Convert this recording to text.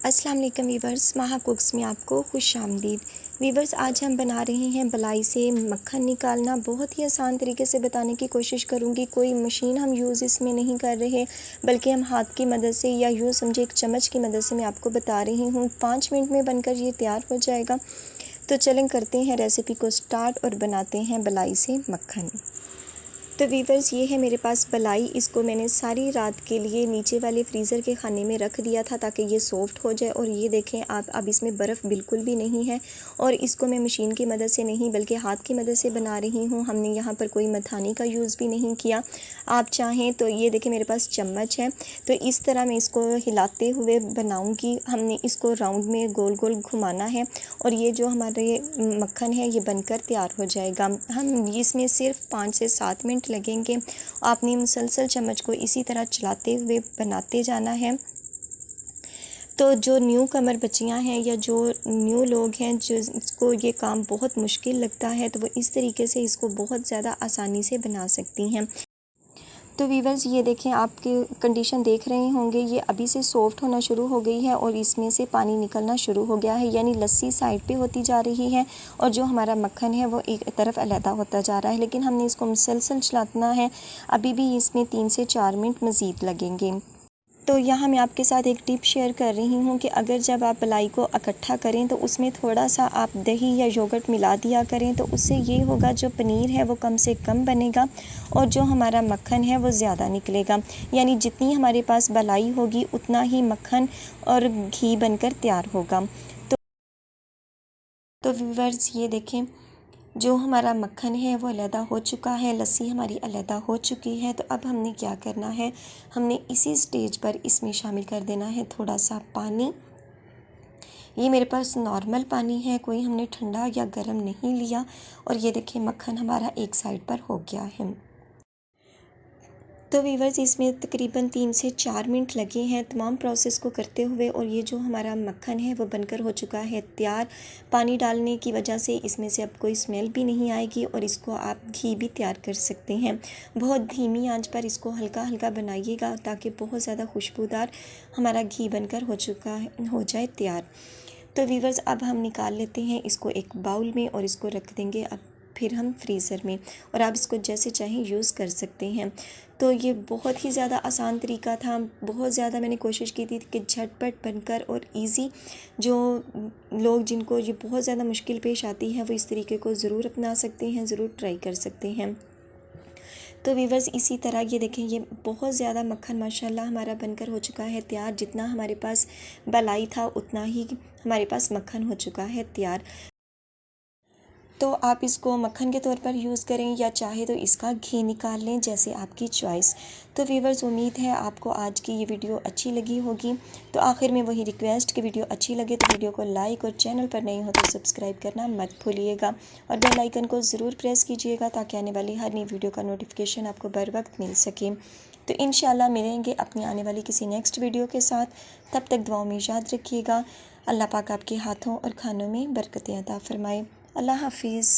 अस्सलाम वालेकुम वीवर्स, माहा कुक्स में आपको खुश आमदीद। वीवर्स, आज हम बना रहे हैं बलाई से मक्खन निकालना। बहुत ही आसान तरीके से बताने की कोशिश करूँगी। कोई मशीन हम यूज़ इसमें नहीं कर रहे, बल्कि हम हाथ की मदद से या यूँ समझे एक चम्मच की मदद से मैं आपको बता रही हूँ। 5 मिनट में बनकर ये तैयार हो जाएगा। तो चलें करते हैं रेसिपी को स्टार्ट और बनाते हैं बलाई से मक्खन। तो वीवर्स, ये है मेरे पास बलाई। इसको मैंने सारी रात के लिए नीचे वाले फ्रीज़र के खाने में रख दिया था ताकि ये सॉफ़्ट हो जाए। और ये देखें आप, अब इसमें बर्फ़ बिल्कुल भी नहीं है। और इसको मैं मशीन की मदद से नहीं बल्कि हाथ की मदद से बना रही हूँ। हमने यहाँ पर कोई मथानी का यूज़ भी नहीं किया। आप चाहें तो ये देखें मेरे पास चम्मच है, तो इस तरह मैं इसको हिलाते हुए बनाऊँगी। हमने इसको राउंड में गोल गोल घुमाना है और ये जो हमारे मक्खन है ये बनकर तैयार हो जाएगा। हम इसमें सिर्फ 5 से 7 मिनट लगेंगे। आपने मुसलसल चम्मच को इसी तरह चलाते हुए बनाते जाना है। तो जो न्यू कमर बच्चियां हैं या जो न्यू लोग हैं जिसको ये काम बहुत मुश्किल लगता है, तो वो इस तरीके से इसको बहुत ज़्यादा आसानी से बना सकती हैं। तो वीवर्स, ये देखें, आपकी कंडीशन देख रहे होंगे, ये अभी से सॉफ़्ट होना शुरू हो गई है और इसमें से पानी निकलना शुरू हो गया है, यानी लस्सी साइड पे होती जा रही है और जो हमारा मक्खन है वो एक तरफ अलहदा होता जा रहा है। लेकिन हमने इसको मुसलसल चलाना है। अभी भी इसमें 3 से 4 मिनट मज़ीद लगेंगे। तो यहाँ मैं आपके साथ एक टिप शेयर कर रही हूँ कि अगर जब आप बलाई को इकट्ठा करें तो उसमें थोड़ा सा आप दही या योगर्ट मिला दिया करें, तो उससे ये होगा जो पनीर है वो कम से कम बनेगा और जो हमारा मक्खन है वो ज़्यादा निकलेगा। यानी जितनी हमारे पास बलाई होगी उतना ही मक्खन और घी बनकर तैयार होगा। तो व्यूअर्स, ये देखें, जो हमारा मक्खन है वो अलहदा हो चुका है, लस्सी हमारी अलहदा हो चुकी है। तो अब हमने क्या करना है, हमने इसी स्टेज पर इसमें शामिल कर देना है थोड़ा सा पानी। ये मेरे पास नॉर्मल पानी है, कोई हमने ठंडा या गर्म नहीं लिया। और ये देखिए मक्खन हमारा एक साइड पर हो गया है। तो वीवर्स, इसमें तकरीबन 3 से 4 मिनट लगे हैं तमाम प्रोसेस को करते हुए। और ये जो हमारा मक्खन है वो बनकर हो चुका है तैयार। पानी डालने की वजह से इसमें से अब कोई स्मेल भी नहीं आएगी और इसको आप घी भी तैयार कर सकते हैं। बहुत धीमी आंच पर इसको हल्का हल्का बनाइएगा ताकि बहुत ज़्यादा खुशबूदार हमारा घी बनकर हो जाए तैयार। तो वीवर्स, अब हम निकाल लेते हैं इसको एक बाउल में और इसको रख देंगे अब फिर हम फ्रीज़र में, और आप इसको जैसे चाहें यूज़ कर सकते हैं। तो ये बहुत ही ज़्यादा आसान तरीका था। बहुत ज़्यादा मैंने कोशिश की थी कि झटपट बनकर और इजी, जो लोग जिनको ये बहुत ज़्यादा मुश्किल पेश आती है वो इस तरीके को ज़रूर अपना सकते हैं, ज़रूर ट्राई कर सकते हैं। तो वीवर्स, इसी तरह ये देखें, ये बहुत ज़्यादा मक्खन माशाल्लाह हमारा बनकर हो चुका है तैयार। जितना हमारे पास बलाई था उतना ही हमारे पास मक्खन हो चुका है तैयार। तो आप इसको मक्खन के तौर पर यूज़ करें या चाहे तो इसका घी निकाल लें, जैसे आपकी चॉइस। तो वीवर्स, उम्मीद है आपको आज की ये वीडियो अच्छी लगी होगी। तो आखिर में वही रिक्वेस्ट कि वीडियो अच्छी लगे तो वीडियो को लाइक और चैनल पर नए हो तो सब्सक्राइब करना मत भूलिएगा और बेल आइकन को ज़रूर प्रेस कीजिएगा ताकि आने वाली हर नई वीडियो का नोटिफिकेशन आपको बर वक्त मिल सके। तो इंशाल्लाह मिलेंगे अपनी आने वाली किसी नेक्स्ट वीडियो के साथ। तब तक दुआओं में याद रखिएगा। अल्लाह पाक आपके हाथों और खानों में बरकतें अता फरमाए। अल्लाह हाफिज़।